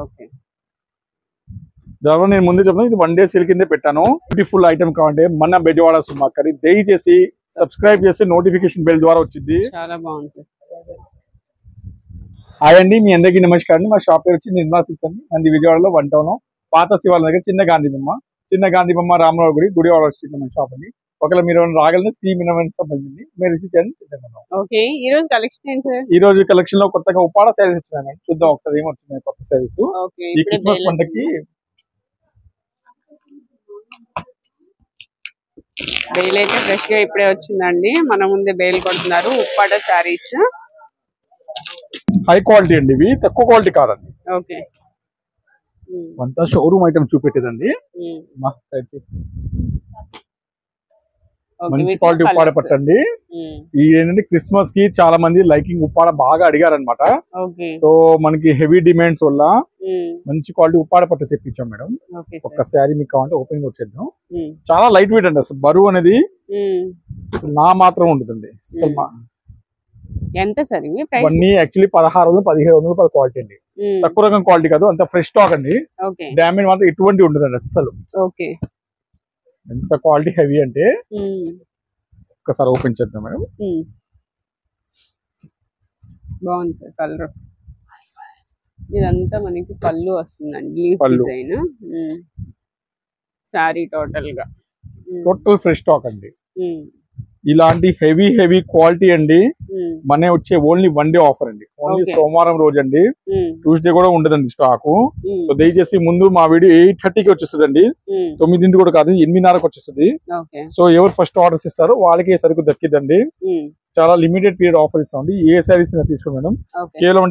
Okay. దానివల్ల నేను ముందే చెప్తాను, ఇది 1 డే సేల్ కిందే పెట్టాను. బ్యూటిఫుల్ ఐటమ్ కావాలంటే మన బెజవాడ సుమాకరి దయచేసి సబ్స్క్రైబ్ చేసి నోటిఫికేషన్ బెల్ ద్వారా వచ్చింది. చాలా బాగుంది. హాయ్ అండి, మీ అందరికీ నమస్కారం. మా షాప్ పేరు వచ్చి నిర్మలా సిల్క్స్ అండి. మంది విజయవాడలో 1 టౌన్ పాత శివాలయం దగ్గర చిన్న గాంధీ బొమ్మ రామరావు గుడివాడ వచ్చింది మన షాప్ అండి. ఒకవేళ మీరు రాగలని స్కీమ్ సంబంధించింది మీరు రిసీవ్ చేయండి. ఓకే, ఈ రోజు కలెక్షన్ ఏంటి సార్? ఈ రోజు కలెక్షన్ లో కొత్తగా ఉప్పాడ శారీస్ వచ్చినాయి. చూద్దాం ఒకసారి ఏమొచ్చినాయి కొత్త శారీస్ ఈ క్రిస్మస్ పంటకి. బెయిల్ అయితే ఫ్రెష్ గా ఇప్పుడే వచ్చిందండి, మన ముందే బెయిల్ కొడుతున్నారు. ఉప్పాడ శారీస్ హై క్వాలిటీ అండి, ఇవి తక్కువ క్వాలిటీ కాదండి. ఓకే, అంతా షోరూమ్ ఐటమ్ చూపెట్టేదండి. మంచి క్వాలిటీ ఉప్పాడ పట్టండి. ఈ ఏంటంటే క్రిస్మస్ కి చాలా మంది లైకింగ్ ఉప్పాడ బాగా అడిగారనమాట. సో మనకి హెవీ డిమాండ్స్ వల్ల మంచి క్వాలిటీ ఉప్పాడ పట్టు తెప్పించాం మేడం. ఒక్క శారీ మీకు కావాలంటే ఓపెనింగ్ వచ్చేద్దాం. చాలా లైట్ వెయిట్ అండి, అసలు బరువు అనేది నా మాత్రం ఉంటుందండి. ఎంత సార్ ఇవన్నీ యాక్చువల్లీ 1600-1700 క్వాలిటీ అండి. తక్కువ రకం క్వాలిటీ కాదు, అంత ఫ్రెష్ స్టాక్ అండి. డ్యామేజ్ మాత్రం ఎటువంటి ఉండదండి అసలు. ఎంత క్వాలిటీ హెవీ అంటే ఒక్కసారి ఓపెన్ చేద్దాం మేడం. బాగుంది సార్ కలర్. ఇదంతా మనకి పళ్ళు వస్తుందండి, design sorry total fresh stock అండి. ఇలాంటి హెవీ క్వాలిటీ అండి. మన వచ్చే ఓన్లీ 1 డే ఆఫర్ అండి. ఓన్లీ సోమవారం రోజు అండి, ట్యూస్డే కూడా ఉండదండి స్టాక్. సో దయచేసి ముందు మా వీడియో 8:30కి వచ్చేస్తుంది అండి, 9 కూడా కాదు 8:30కి వచ్చేస్తుంది. సో ఎవరు ఫస్ట్ ఆర్డర్స్ ఇస్తారో వాళ్ళకి సరుకు దక్కిద్దండి. చాలా లిమిటెడ్ పీరియడ్ ఆఫర్ ఇస్తామండి. ఏ శారీస్ తీసుకోండి మేడం. కేవలం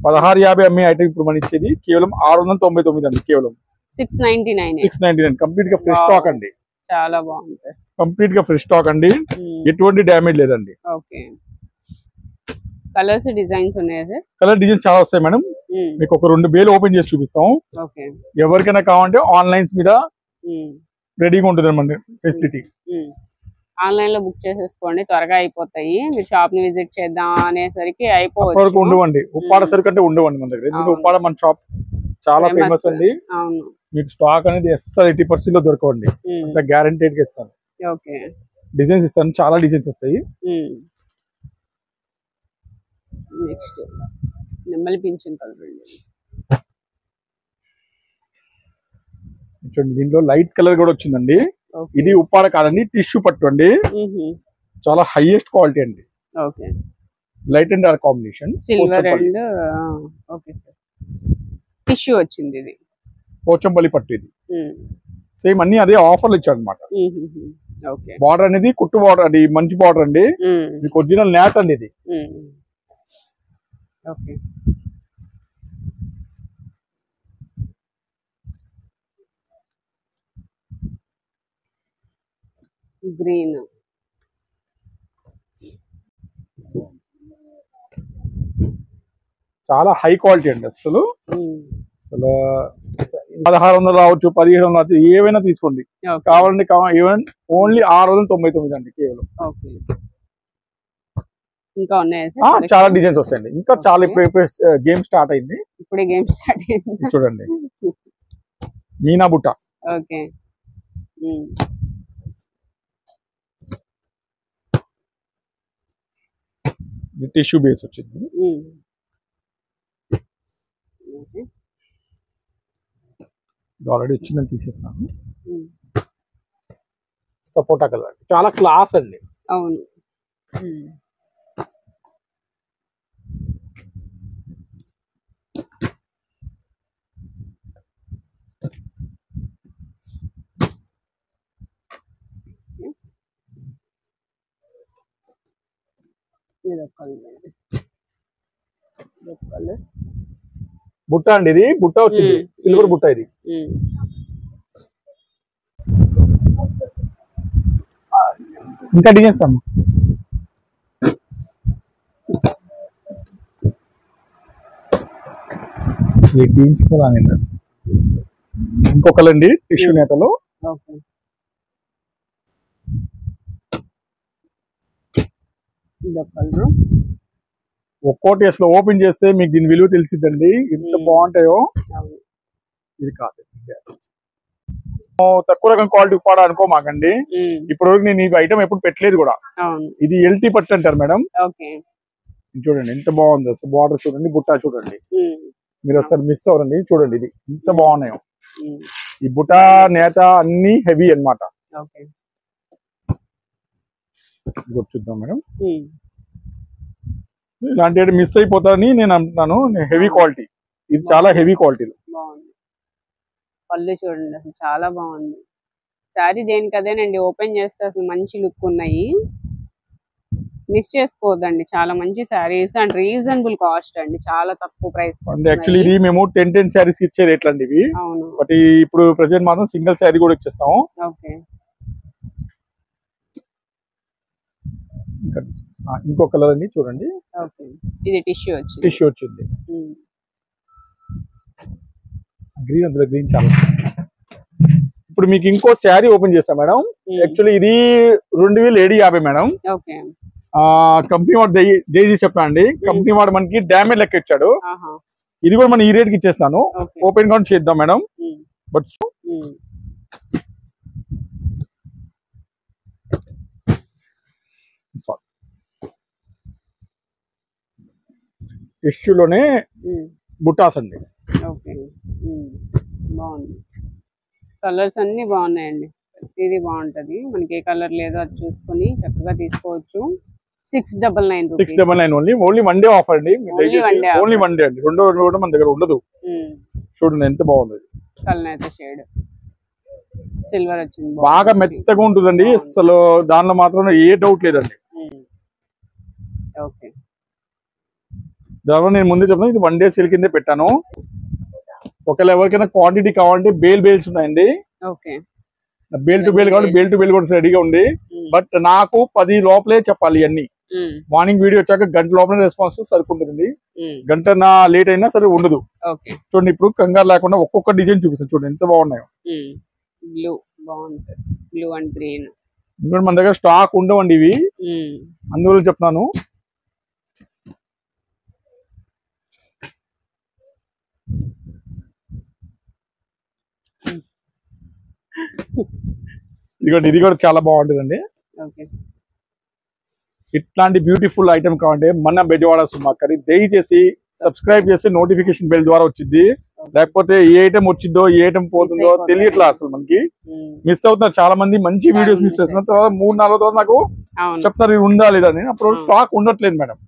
1650 అమ్మే ఐటమ్ ఇప్పుడు మనం ఇచ్చేది కేవలం 699 అండి. కేవలం 699 కంప్లీట్ గా ఫ్రెష్ స్టాక్ అండి. చాలా బాగుంది, కంప్లీట్ గా ఫ్రెష్ స్టాక్ అండి, ఎటువంటి డ్యామేజ్ లేదండి. ఓకే, కలర్స్ డిజైన్స్ ఉన్నాయా సార్? కలర్ డిజైన్స్ చాలా వస్తాయి మేడం. మీకు ఒక 2 బేలు ఓపెన్ చేసి చూపిస్తాం. ఎవరికైనా కావాలంటే ఆన్లైన్స్ మీద రెడీగా ఉంటుంది మన ఫెసిలిటీ. ఆన్లైన్ లో బుక్ చేసేసుకోండి, త్వరగా అయిపోతాయి. మీరు షాప్ ని విజిట్ చేద్దాం అనేసరికి అయిపోవచ్చు. ఉండవండి ఉప్పాడ సరుకు అంటే ఉండవండి మన దగ్గర. ఎందుకంటే ఉప్పాడ మన షాప్ చాలా ఫేమస్ అండి. మీకు స్టాక్ అనేది 80% లో దొరకవండి, అంత గ్యారంటీడ్ గా ఇస్తాను. డిజైన్స్ ఇస్తాను, చాలా డిజైన్స్ వస్తాయి. నెక్స్ట్ నెమ్మలి పింఛన్ కలర్. చూడండి, దీంట్లో లైట్ కలర్ కూడా వచ్చిందండి. ఇది ఉప్పాడ కాదండి, టిష్యూ పట్టు అండి. చాలా హైయెస్ట్ క్వాలిటీ అండి. Light and dark combination, silver and okay sir, tissue వచ్చింది. ఇది పోచంపల్లి పట్టు. ఇది సేమ్ అన్ని అదే ఆఫర్లు ఇచ్చాడు అనమాట. బార్డర్ అనేది కుట్టు బార్డర్ అండి, మంచి బార్డర్ అండి. మీకు ఒరిజినల్ నేత అండి ఇది. గ్రీన్ చాలా హై క్వాలిటీ అండి. అసలు 1600 రావచ్చు, 1700 రావచ్చు, ఏవైనా తీసుకోండి. కావాలంటే ఈవెన్ ఓన్లీ 699 అండి కేవలం. ఇంకా ఉన్నాయా? చాలా డిజైన్స్ వస్తాయండి, ఇంకా చాలా. ఇప్పుడు గేమ్ స్టార్ట్ అయింది, ఇప్పుడే గేమ్ స్టార్ట్ అయింది. చూడండి, మీనా బుట్ట. ఓకే, టిష్యూ బేస్ వచ్చింది. ఆల్రెడీ వచ్చిందని తీసేస్తాను. సపోటా కలర్ చాలా క్లాస్ అండి. అవును, బుట్ట అండి. ఇది బుట్ట వచ్చింది, సిల్వర్ బుట్ట. ఇది ఇంకా డిజైన్స్ అమ్మా. ఇంకొకలండి టిష్యూ నేతలో. ఒక్కోటి అసలు ఓపెన్ చేస్తే మీకు దీని విలువ తెలిసిద్దండి, ఎంత బాగుంటాయో. ఇది కాదు తక్కువ రకం క్వాలిటీ ఉప్పాడ అనుకో మాకండి. ఇప్పటివరకు నేను ఈ ఐటమ్ ఎప్పుడు పెట్టలేదు కూడా. ఇది ఎల్టీ పట్టు అంటారు మేడం. చూడండి ఎంత బాగుంది అసలు, బార్డర్ చూడండి, బుట్టా చూడండి, మీరు అసలు మిస్ అవ్వరండి. చూడండి ఇది ఎంత బాగున్నాయో, ఈ బుట్టా నేత అన్ని హెవీ అన్నమాట. చూద్దాం మేడం, ఇలాంటి మిస్ అయిపోతారని నేను అంటున్నాను. హెవీ క్వాలిటీ, ఇది చాలా హెవీ క్వాలిటీలో. పళ్ళు చూడండి అసలు చాలా బాగుంది. శారీ దేనికి అదేనండి, ఓపెన్ చేస్తే అసలు మంచి లుక్ ఉన్నాయి, మిస్ చేసుకోవద్దండి. చాలా మంచి శారీస్ అండ్ రీజనబుల్ కాస్ట్ అండి, చాలా తక్కువ ప్రైస్. యాక్చువల్లీ ఇది మేము 10 శారీస్ ఇచ్చే రేట్లు అండి ఇవి. అవును, బట్ ఇప్పుడు ప్రెజెంట్ మాత్రం సింగిల్ శారీ కూడా ఇచ్చేస్తాం. ఓకే, ఇంకో కలర్ అండి చూడండి. ఓకే, ఇది టిష్యూ వచ్చింది గ్రీన్, అందులో గ్రీన్ చాలా. ఇప్పుడు మీకు ఇంకో శారీ ఓపెన్ చేస్తాం మేడం. యాక్చువల్లీ ఇది 2750 మేడం. కంపెనీ వాడు జేజీ చెప్పా అండి, కంపెనీ వాడు మనకి డ్యామేజ్ లెక్క ఇచ్చాడు. ఇది కూడా మనం ఈ రేట్ కి ఇచ్చేస్తాను. ఓపెన్ కౌంట్ చేద్దాం మేడం. బట్ టిష్యూలోనే బుట్టాస్ అండి. బాగుంది, కలర్స్ అన్ని బాగున్నాయండి, ఇది బాగుంటది. మనకి ఏ కలర్ లేదో అది చూసుకొని చక్కగా తీసుకోవచ్చు. 699 ఓన్లీ వన్ డే ఆఫర్ అండి. ఓన్లీ వన్ డే అండి, రెండో రోజు కూడా మన దగ్గర ఉండదు. చూడండి ఎంత బాగుంది, కలర్ షేడ్ సిల్వర్ వచ్చింది, బాగా మెత్తగా ఉంటుందండి. అసలు దానిలో మాత్రం ఏ డౌట్ లేదండి. ఓకే, దానిలో నేను ముందే చెప్తాను, ఇది వన్ డే సేల్ కిందే పెట్టాను. ఒకవేళ ఎవరికైనా క్వాంటిటీ కావాలంటే బేల్స్ ఉన్నాయండి. బేల్ టు బేల్ కాబట్టి బేల్ టు బేల్ కూడా రెడీగా ఉంది. బట్ నాకు 10 లోపలే చెప్పాలి అన్ని. మార్నింగ్ వీడియో వచ్చాక గంట లోపలే రెస్పాన్స్ సరుకుంటుంది. గంట నా లేట్ అయినా సరే ఉండదు. చూడండి ఇప్పుడు కంగారు లేకుండా ఒక్కొక్క డిజైన్ చూపిస్తాను, చూడండి ఎంత బాగున్నాయో. బ్లూ బాగుంటుంది, బ్లూ అండ్ గ్రీన్. ఎందుకంటే మన దగ్గర స్టాక్ ఉండవండి ఇవి, అందువల్ల చెప్తున్నాను. ఇది కూడా చాలా బాగుంటుందండి. ఇట్లాంటి బ్యూటిఫుల్ ఐటమ్ కావాలంటే మన బెజవాడ సుమాకరి దయచేసి సబ్స్క్రైబ్ చేసి నోటిఫికేషన్ బెల్ ద్వారా వచ్చింది. లేకపోతే ఏ ఐటమ్ వచ్చిందో ఏ ఐటమ్ పోతుందో తెలియట్లా, అసలు మనకి మిస్ అవుతున్నారు చాలా మంది. మంచి వీడియోస్ మిస్ అవుతున్నారు. తర్వాత 3-4 రోజులు నాకు చెప్తారు ఇది ఉందా లేదా అని. అప్పుడు స్టాక్ ఉండట్లేదు మేడం.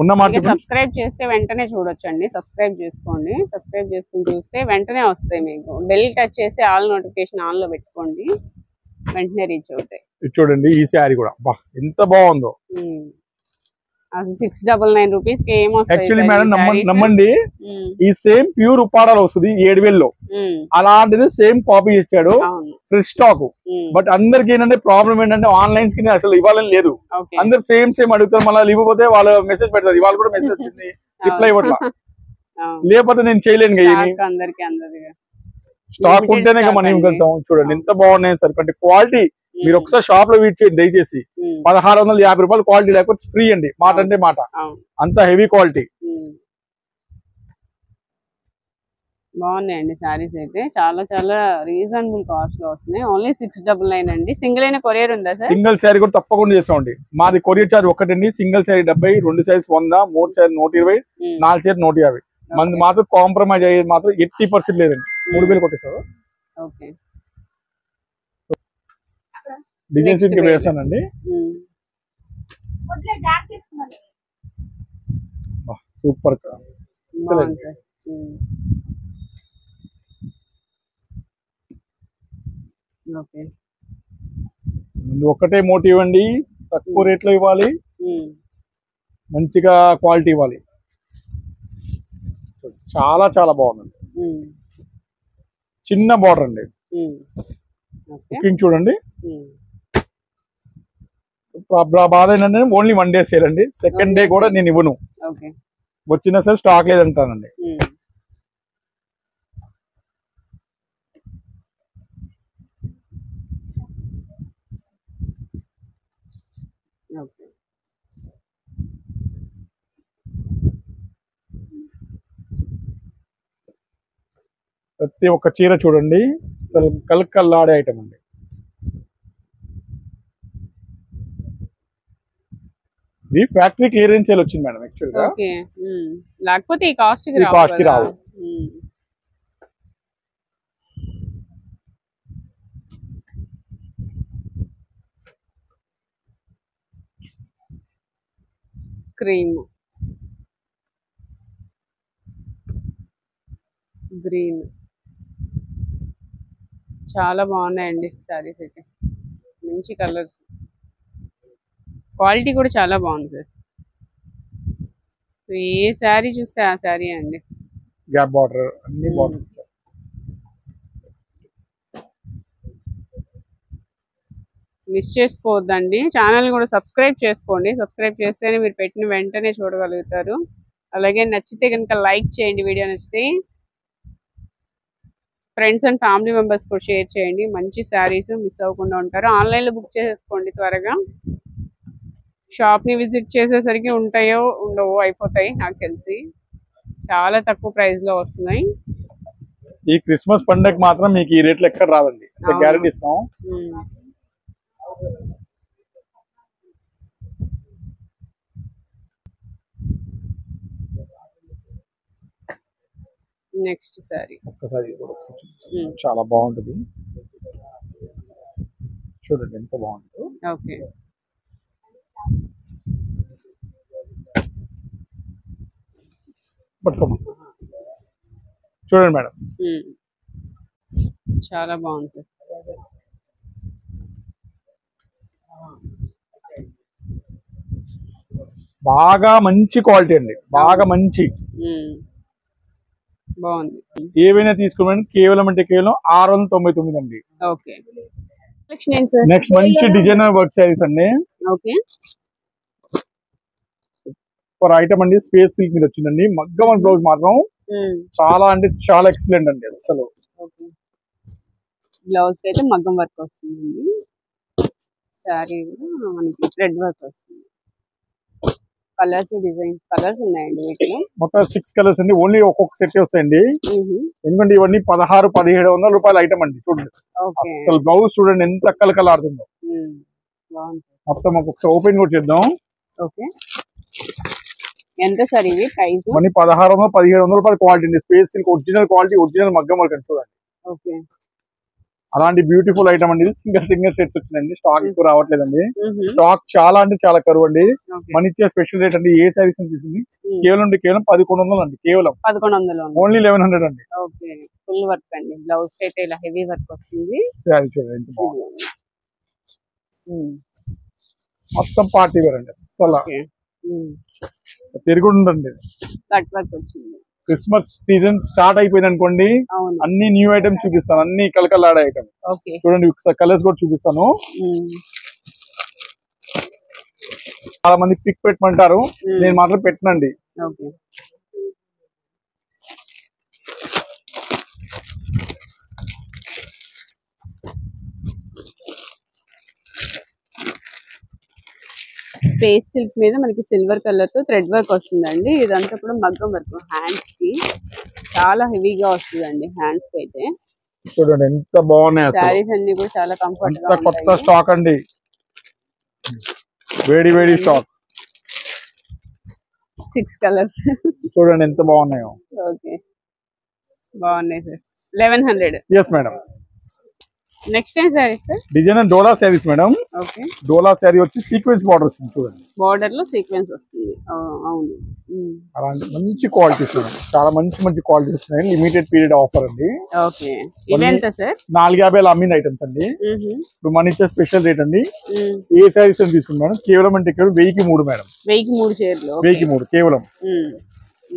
ఉన్నమాట సబ్స్క్రైబ్ చేస్తే వెంటనే చూడొచ్చండి. సబ్స్క్రైబ్ చేసుకోండి, సబ్స్క్రైబ్ చేసుకుని చూస్తే వెంటనే వస్తాయి మీకు. బెల్ టచ్ చేసి ఆల్ నోటిఫికేషన్ ఆన్ లో పెట్టుకోండి, వెంటనే రీచ్ అవుతాయి. చూడండి ఈ శారీ కూడా ఎంత బాగుందో. 699 రూపీస్ కి ఏమొస్తాయి యాక్చువల్లీ మేడం, నమ్మండి ఈ సేమ్ ప్యూర్ ఉప్పాడాలో వస్తుంది 7000లో. అలాంటిది సేమ్ కాపీ ఇచ్చాడు, ఫ్రెష్ స్టాక్. బట్ అందరికి ఏంటంటే ప్రాబ్లం ఏంటంటే ఆన్లైన్స్ కి అసలు ఇవ్వాలని లేదు. అందరు సేమ్ అడుగుతారు, మళ్ళీ ఇవ్వకపోతే వాళ్ళు మెసేజ్ పెడతారు. ఇవాళ కూడా మెసేజ్ వచ్చింది, రిప్లై ఇవ్వట్లా. లేకపోతే నేను చేయలేను. స్టాక్ ఉంటేనే మనం ఇవ్వగలుగుతాం. చూడండి ఎంత బాగున్నాయి సార్, అంటే క్వాలిటీ. మీరు ఒకసారి షాప్ లో వీట్ చేయండి దయచేసి. 1650 రూపాయలు క్వాలిటీ, లేకపోతే ఫ్రీ అండి. మాట అంటే మాట, అంత హెవీ క్వాలిటీ. బాగున్నాయండి శారీస్ అయితే, చాలా చాలా రీజనబుల్ కాస్ట్ లో వస్తున్నాయి. ఓన్లీ 699 అండి. సింగిల్ అయిన కొరియర్ ఉందా సార్? సింగిల్ శారీ కూడా తప్పకుండా చేస్తామండి. మాది కొరియర్ చార్జ్ ఒకటండి. సింగిల్ శారీ 70, 2 శారీస్ 100, 3 శారీ 120, 4 శారీ 150. మంది మాత్రం కాంప్రమైజ్ అయ్యేది మాత్రం 80% లేదండి. 3000 కొట్టేస్తారు. డిజైన్స్ ఇంకా వేస్తానండి. సూపర్, ముందు ఒక్కటే మోటివ్ అండి, తక్కువ రేట్లో ఇవ్వాలి, మంచిగా క్వాలిటీ ఇవ్వాలి. చాలా చాలా బాగుందండి. చిన్న బార్డర్ అండి. బుకింగ్ చూడండి. బాధ ఏంటంటే ఓన్లీ వన్ డే సేల్ అండి. సెకండ్ డే కూడా నేను ఇవ్వను, వచ్చినా సరే స్టాక్ లేదంటానండి. ప్రతి ఒక్క చీర చూడండి అసలు కల్కల్లాడే ఐటమ్ అండి. ఇది ఫ్యాక్టరీ క్లియరెన్స్ సేల్ వచ్చింది మేడం యాక్చువల్ గా. ఓకే. లేకపోతే ఈ కాస్ట్ కి రావు. క్రీమ్, గ్రీన్ చాలా బాగున్నాయండి సారీస్ అయితే. మంచి కలర్స్, క్వాలిటీ కూడా చాలా బాగుంది సార్. ఏ శారీ చూస్తే ఆ శారీ అండి. గ్యాప్ బార్డర్ అన్ని బార్డర్స్. మిస్ చేసుకోవద్దండి. ఛానల్ కూడా సబ్స్క్రైబ్ చేసుకోండి. సబ్స్క్రైబ్ చేస్తేనే మీరు పెట్టిన వెంటనే చూడగలుగుతారు. అలాగే నచ్చితే కనుక లైక్ చేయండి. వీడియో నచ్చితే ఫ్రెండ్స్ అండ్ ఫ్యామిలీ మెంబర్స్ కూడా షేర్ చేయండి. మంచి శారీస్ మిస్ అవ్వకుండా ఉంటారు. ఆన్లైన్లో బుక్ చేసేసుకోండి త్వరగా. షాప్ని విజిట్ చేసేసరికి ఉంటాయో ఉండవో అయిపోతాయి నాకు తెలిసి. చాలా తక్కువ ప్రైస్లో వస్తున్నాయి. ఈ క్రిస్మస్ పండుగకి మాత్రం మీకు ఈ రేట్లు ఎక్కడ రాదండి, గ్యారెంటీ ఇస్తాం. నెక్స్ట్ సారీ ఒక్కసారి చాలా బాగుంటుంది చూడండి, ఎంత బాగుంటుందో. ఓకే. చూడండి మేడం, చాలా బాగుంది. బాగా మంచి క్వాలిటీ అండి, బాగా మంచి బాగుంది. ఏవైనా తీసుకోమని కేవలం అంటే కేవలం 699 అండి. ఓకే. నెక్స్ట్ మంచి డిజైనర్ వర్క్ సారీస్ అండి. ఓకే. ఫర్ ఐటమ్ అండి స్పేస్ సిల్క్ మీద వచ్చిందండి. మగ్గం అండ్ బ్లౌజ్ మాత్రం చాలా అంటే చాలా ఎక్సలెంట్ అండి అసలు. బ్లౌజ్ అయితే మగ్గం వర్క్ వస్తుంది. సారీ కూడా మనకి థ్రెడ్ వర్క్ వస్తుంది. కలర్స్ డిజైన్స్ కలర్స్ ఉన్నాయండి వీటిలో. మొత్తం 6 కలర్స్ అండి. ఓన్లీ ఒక్కొక్క సెట్ వస్తాయండి. ఎందుకంటే ఇవన్నీ 1600-1700 రూపాయల ఐటమ్ అండి. చూడండి అసలు బ్లౌజ్ చూడండి ఎంత కలకలాడుతుందో. మొత్తం ఒక్కొక్క ఓపెన్ కూడా చేద్దాం. ఓకే. ఎంత సార్ ఇవి ప్రైస్? మనీ 1600-1700 రూపాయల క్వాలిటీ అండి. Space silk original quality, original మగ్గం వర్క్ అండి. చూడండి ఓకే. అలాంటి బ్యూటిఫుల్ ఐటమ్ అండి. సింగల్ సెట్స్ వచ్చిందండి. స్టాక్ ఎక్కువ రావట్లేదండి. స్టాక్ చాలా అంటే చాలా కరువు అండి. మన ఇచ్చే స్పెషల్ రేట్ అండి. ఏ సారీస్ తీసుకుంది కేవలం 1100 అండి. కేవలం 1100, ఓన్లీ 1100 అండి. ఓకే. ఫుల్ వర్క్ అండి. బ్లౌజ్ అయితే ఇలా హెవీ వర్క్ వస్తుంది. సారీ చూడండి ఎంత బాగుంది. మొత్తం పార్టీ వేర్ అండి. అసలు తిరుగుండండి. కట్ వర్క్ వచ్చింది. క్రిస్మస్ సీజన్ స్టార్ట్ అయిపోయింది అనుకోండి, అన్ని న్యూ ఐటమ్స్ చూపిస్తాను. అన్ని కలకలాడే ఐటమ్. చూడండి కలర్స్ కూడా చూపిస్తాను. చాలా మంది పిక్ పెట్టమంటారు, నేను మాత్రం పెట్టనండి. స్పేస్ సిల్క్ మీద మనకి సిల్వర్ కలర్ తో థ్రెడ్ వర్క్ వస్తుందండి. ఇదంతా కూడా మగ్గం వర్క్. హ్యాండ్స్ కి చాలా హెవీగా వస్తుందండి. హ్యాండ్స్ కి అయితే చూడండి ఎంత బాగున్నాయి. సారీస్ అన్ని కూడా చాలా కంఫర్ట్ గా ఉంటాయి. కొత్త స్టాక్ అండి, వేడి వేడి స్టాక్. 6 కలర్స్ చూడండి ఎంత బాగున్నాయో. ఓకే, బాగున్నాయి సార్. 1100. Yes madam. నెక్స్ట్ ఏం sarees sir? Designer Dola sarees madam. Okay. Dola sari వచ్చి సీక్వెన్స్ బార్డర్ వస్తుంది. చూడండి బార్డర్ లో సీక్వెన్స్ వస్తుంది. అవును, అలాంటి మంచి క్వాలిటీస్ చూడండి. చాలా మంచి క్వాలిటీస్ వస్తున్నాయి. లిమిటెడ్ పీరియడ్ ఆఫర్ అండి. ఓకే. ఇవెంత సార్? 450 అమ్మిన ఐటమ్స్ అండి. ఇప్పుడు మన ఇచ్చే స్పెషల్ రేట్ అండి. ఏ సారీస్ అని తీసుకుంటాం మేడం? కేవలం అంటే కేవలం 1003 మేడం. 1003 చీరలు. 1003 కేవలం.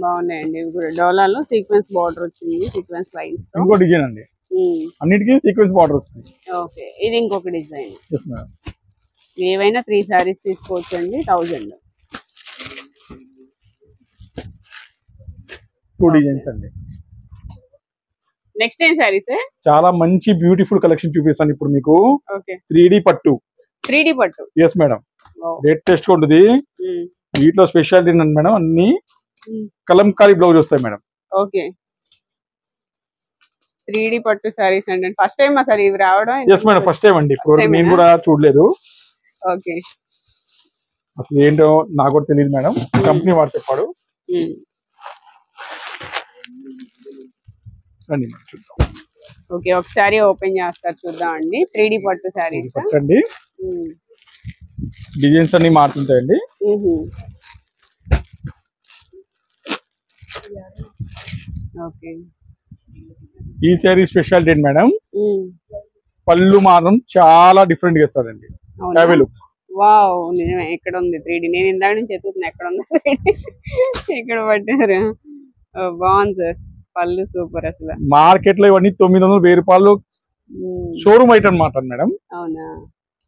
బాగున్నాయండి. ఇవి కూడా డోలాలో సీక్వెన్స్ బార్డర్ వచ్చింది. Sequence lines. ఇంకో డిజైన్ అండి. అన్నిటికీ సీక్వెన్స్ బార్డర్ వస్తుంది. ఓకే. ఇది ఇంకొక డిజైన్. ఏవైనా 3 సారీస్ తీసుకోవచ్చు అండి. 1000. 2 డిజైన్స్ అండి. నెక్స్ట్ ఏం సారీస్? చాలా మంచి బ్యూటిఫుల్ కలెక్షన్ చూపిస్తాను ఇప్పుడు మీకు. ఓకే. 3D పట్టు. 3D పట్టు. Yes madam. రేట్ టెస్ట్ ఉంటుంది. వీటిలో స్పెషాలిటీ ఏంటంటే మేడం అన్ని కలంకారీ బ్లౌజ్ వస్తాయి మేడం. ఓకే. 3D పట్టు సారీస్ అండి. ఫస్ట్ టైం అసలు ఇవి రావడం. ఎస్ మేడం, ఫస్ట్ టైం అండి. ఇప్పుడు నేను కూడా చూడలేదు. ఓకే, అసలు ఏంటో నాకు కూడా తెలియదు మేడం. కంపెనీ వాడు చెప్పాడు. రండి మేడం చూద్దాం. ఓకే, ఒకసారి ఓపెన్ చేస్తారు చూద్దాం అండి. 3D పట్టు సారీస్ అండి. డిజైన్స్ అన్ని మారుతుంటాయండి. ఓకే, ఈ సారీ స్పెషాలిటీ ఏంటి మేడం, పళ్ళు మాత్రం చాలా డిఫరెంట్ గా ఇస్తాడండి. వావ్, నిజమే. ఎక్కడ ఉంది 3D? నేను ఇందాక నుంచి ఎత్తుతున్నా ఎక్కడ ఉంది 3D. ఇక్కడ పట్టారు. బాగుంది సార్, పళ్ళు సూపర్. అసలు మార్కెట్ లో ఇవన్నీ 900-1000 రూపాయలు షోరూమ్ ఐటమ్ అన్నమాట మేడం. అవునా?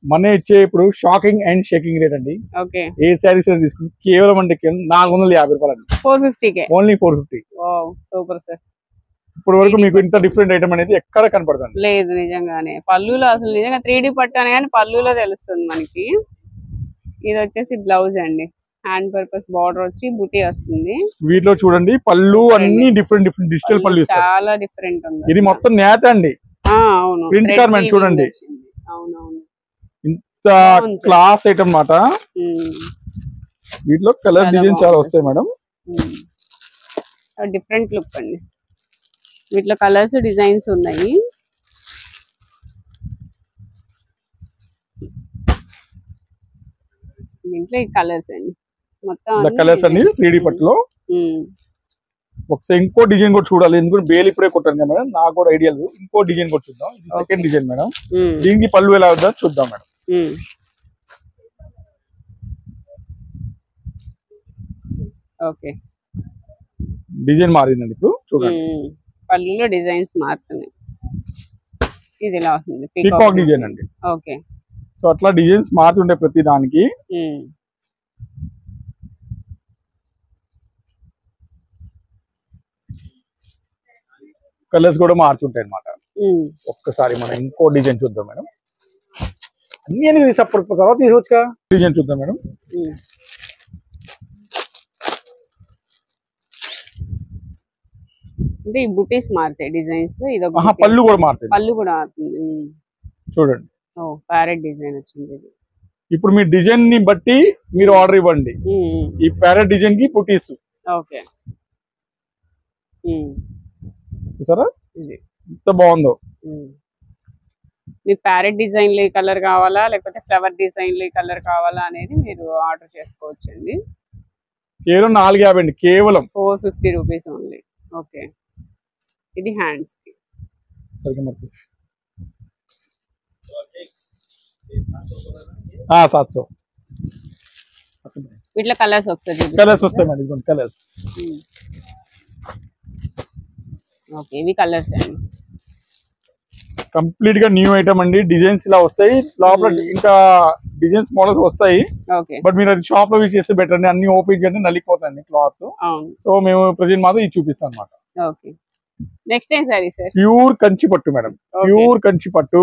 మన ఇచ్చే ఇప్పుడు షాకింగ్ అండ్ షేకింగ్ రేట్ అండి. ఓకే, ఏ సారీస్ తీసుకుంటే కేవలం అంటే 450 రూపాయలు అండి. 450 ఓన్లీ 450. Wow, super sir. ఇప్పుడు వరకు మీకు ఇంత డిఫరెంట్ ఐటమ్ అనేది ఎక్కడ కనపడుతుంది లేదు. నిజంగానే పళ్ళులో అసలు నిజంగా 3D పట్టు అని కానీ పళ్ళులో తెలుస్తుంది మనకి. ఇది వచ్చేసి బ్లౌజ్ అండి. హ్యాండ్ పర్పస్ బార్డర్ వచ్చి బుటీ వస్తుంది. వీటిలో చూడండి పళ్ళు అన్ని డిఫరెంట్ డిజిటల్ పళ్ళు చాలా డిఫరెంట్ ఉంది. ఇది మొత్తం నేత అండి. అవును, ప్రింట్ గార్మెంట్ చూడండి. అవునవును, ఇంత క్లాస్ ఐటమ్ అన్నమాట. వీటిలో కలర్ డిజైన్స్ చాలా వస్తాయి మేడం. డిఫరెంట్ లుక్ అండి. వీటిలో కలర్స్ డిజైన్స్ ఉన్నాయి. దీంట్లో ఈ కలర్స్ అండి మొత్తం కలర్స్ అన్ని 3D పట్టులో. ఒకసారి ఇంకో డిజైన్ కూడా చూడాలి, ఎందుకంటే బేల్ ఇప్పుడే కొట్టాను కదా మేడం, నాకు కూడా ఐడియా లేదు. ఇంకో డిజైన్ కూడా చూద్దాం. ఇది సెకండ్ డిజైన్ మేడం. దీనికి పళ్ళు ఎలా అవుతుందో చూద్దాం మేడం. ఓకే, డిజైన్ మారిందండి ఇప్పుడు చూడండి. పళ్ళులో డిజైన్స్ మారుతున్నాయి. ఇది ఇలా వస్తుంది, పీకాక్ డిజైన్ అండి. ఓకే, సో అట్లా డిజైన్స్ మారుతుండే ప్రతి దానికి. కలర్స్ కూడా మారుతుంటాయి అన్నమాట. ఒక్కసారి మనం ఇంకో డిజైన్ చూద్దాం మేడం. అన్ని అనేది సపోర్ట్ తర్వాత తీసుకోవచ్చుగా. డిజైన్ చూద్దాం మేడం. అంటే ఈ బుటీస్ మారుతాయి డిజైన్స్ లో. ఇది పళ్ళు కూడా మారుతాయి. పళ్ళు కూడా మారుతుంది చూడండి. ప్యారెట్ డిజైన్ వచ్చింది. ఇప్పుడు మీ డిజైన్ ని బట్టి మీరు ఆర్డర్ ఇవ్వండి. ఈ ప్యారెట్ డిజైన్ కి బుటీస్. ఓకే, చూసారా ఎంత బాగుందో. మీ ప్యారెట్ డిజైన్ లో కలర్ కావాలా లేకపోతే ఫ్లవర్ డిజైన్ లో కలర్ కావాలా అనేది మీరు ఆర్డర్ చేసుకోవచ్చు అండి. కేవలం 450 అండి. కేవలం 450 రూపీస్ ఓన్లీ. ఓకే, ఇది హ్యాండ్స్ కి. వీటిలో కలర్స్ వస్తాయి. కలర్స్ వస్తాయి మేడం. కలర్స్ ఓకే, ఇవి కలర్స్ అండి. కంప్లీట్ గా న్యూ ఐటమ్ అండి. డిజైన్స్ ఇలా వస్తాయి, లోపల ఇంకా డిజైన్స్ మోడల్స్ వస్తాయి. బట్ మీరు అది షాప్ లో యూజ్ చేస్తే బెటర్ అండి. అన్ని ఓపెన్ చేయండి, నలిగిపోతాయి క్లాత్. సో మేము ప్రజెంట్ మాత్రం ఇది చూపిస్తాం అనమాట. ఓకే, నెక్స్ట్ ఏం సారీ సార్? ప్యూర్ కంచి పట్టు మేడం. ప్యూర్ కంచి పట్టు.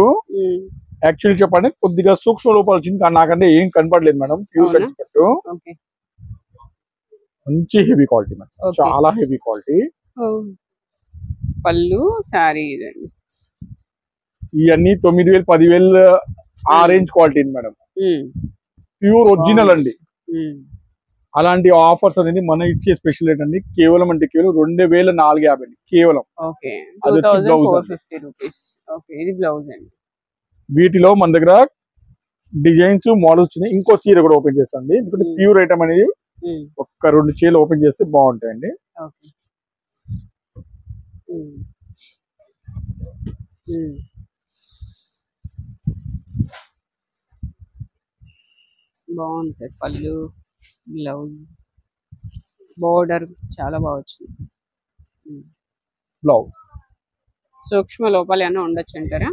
యాక్చువల్లీ చెప్పండి కొద్దిగా సూక్ష్మ రూపాలు వచ్చింది కానీ నాకంటే ఏం కనపడలేదు మేడం. ప్యూర్ కంచి పట్టు, మంచి హెవీ క్వాలిటీ మేడం. చాలా హెవీ క్వాలిటీ. పళ్ళు సారీ ఇదండి. ఇవన్నీ 9000 10,000 ఆ range quality madam. Pure original అండి. అలాంటి ఆఫర్స్ అనేది మనం ఇచ్చే స్పెషల్ రేట్ అండి. కేవలం అంటే కేవలం 2450 అండి. కేవలం. వీటిలో మన దగ్గర డిజైన్స్ మోడల్స్ వచ్చినాయి. ఇంకో చీర కూడా ఓపెన్ చేస్తాండి, ఎందుకంటే ప్యూర్ ఐటమ్ అనేది ఒక్క 2 చీరలు ఓపెన్ చేస్తే బాగుంటాయండి. బాగుంది సార్. పళ్ళు, బ్లౌజ్, బోర్డర్ చాలా బాగా వచ్చింది. బ్లౌజ్ సూక్ష్మ లోపాలు ఏమైనా ఉండొచ్చు అంటారా?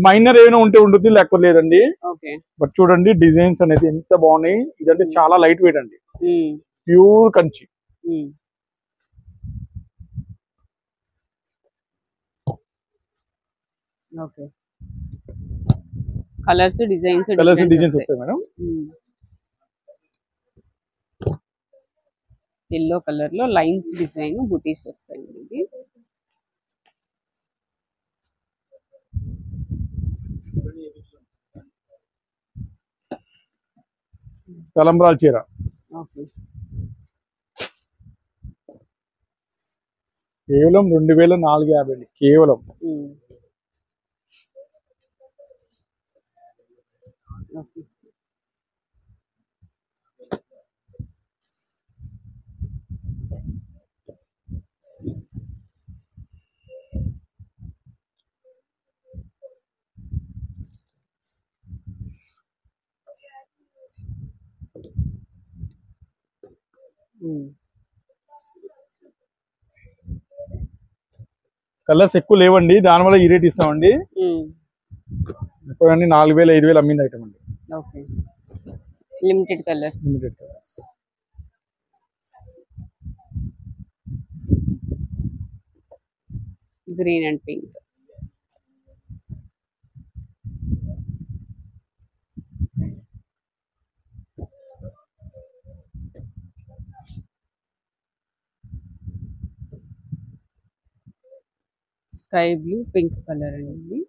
మైనర్ ఏమైనా ఉంటే ఉంటుంది, లేకపోతే లేదండి. ఓకే, బట్ చూడండి డిజైన్స్ అనేది ఎంత బాగున్నాయి. ఇదంటే చాలా లైట్ వెయిట్ అండి. Pure Kanchi. Okay, colours designs వస్తాయి మేడం. ఎల్లో కలర్ లో లైన్స్ డిజైన్ బుటీస్ వస్తాయి. ఇది తలంబ్రాల చీర ఓకే. కేవలం 2450 అండి. కేవలం ఓకే. కలర్స్ ఎక్కువ లేవండి, దానివల్ల ఈ రేట్ ఇస్తామండి. ఇప్పుడు 4000 5000 అమ్మింది ఐటమ్ అండి. Okay. Limited colours. Green and pink. Sky blue pink colour అండి.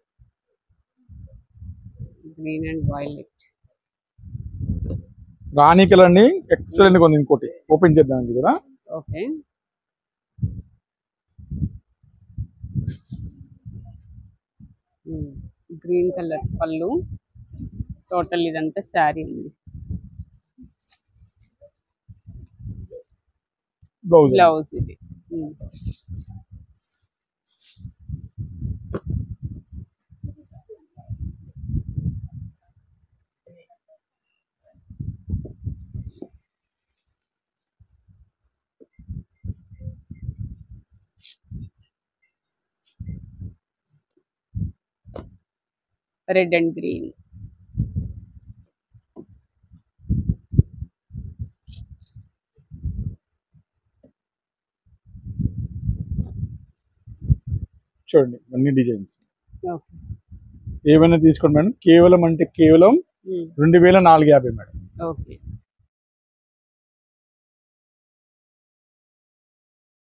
Green and violet. రాణి కలర్ అండి, ఎక్సలెంట్ గా ఉంది. ఇంకోటి ఓపెన్ చేద్దాం అండి కదా. ఓకే. గ్రీన్ కలర్ పళ్ళు. టోటల్ ఇదంతా శారీ ఉంది. బ్లౌజ్ ఇది. Red and green. చూడండి అన్ని డిజైన్స్. ఏమైనా తీసుకోండి మేడం. కేవలం అంటే కేవలం 2450 మేడం. ఓకే.